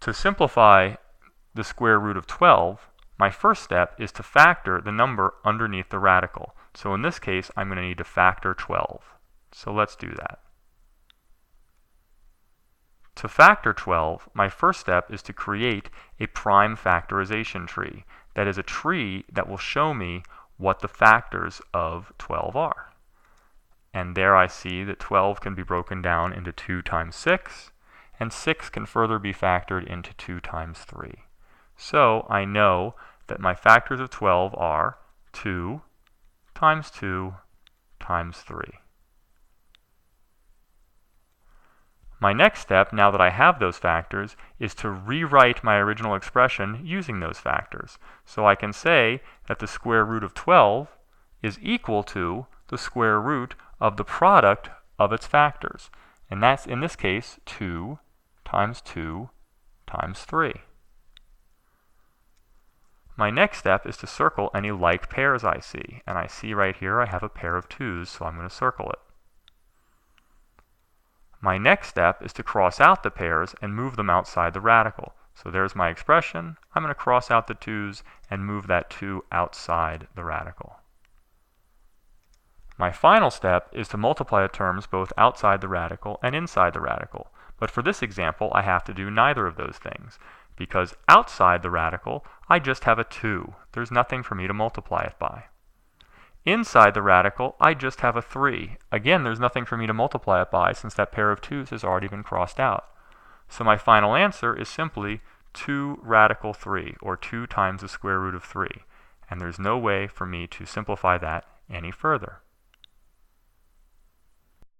To simplify the square root of 12, my first step is to factor the number underneath the radical. So in this case, I'm going to need to factor 12. So let's do that. To factor 12, my first step is to create a prime factorization tree. That is a tree that will show me what the factors of 12 are. And there I see that 12 can be broken down into 2 times 6, and 6 can further be factored into 2 times 3. So I know that my factors of 12 are 2 times 2 times 3. My next step, now that I have those factors, is to rewrite my original expression using those factors. So I can say that the square root of 12 is equal to the square root of the product of its factors. And that's, in this case, 2 times 2 times 3. My next step is to circle any like pairs I see. And I see right here I have a pair of 2's, so I'm going to circle it. My next step is to cross out the pairs and move them outside the radical. So there's my expression. I'm going to cross out the 2's and move that 2 outside the radical. My final step is to multiply the terms both outside the radical and inside the radical. But for this example, I have to do neither of those things, because outside the radical, I just have a 2. There's nothing for me to multiply it by. Inside the radical, I just have a 3. Again, there's nothing for me to multiply it by since that pair of 2's has already been crossed out. So my final answer is simply 2 radical 3, or 2 times the square root of 3. And there's no way for me to simplify that any further.